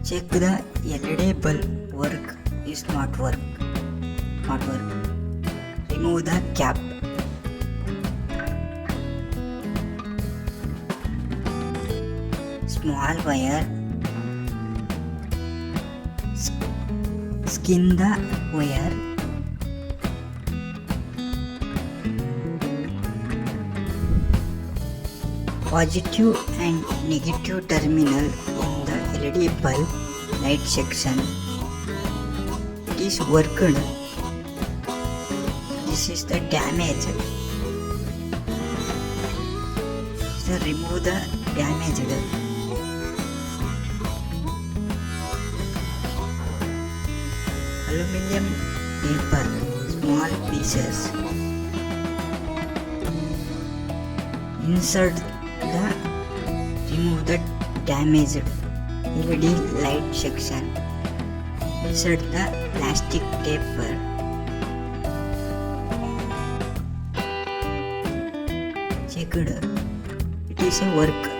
Check the LED bulb work is not work. Remove the cap. Small wire. Skin the wire. Positive and negative terminal in the LED bulb light section. It is worked. This is the damage. So remove the damaged. Aluminum paper, small pieces. Remove the damaged LED light section. Insert the plastic tape. Checked. It is a work.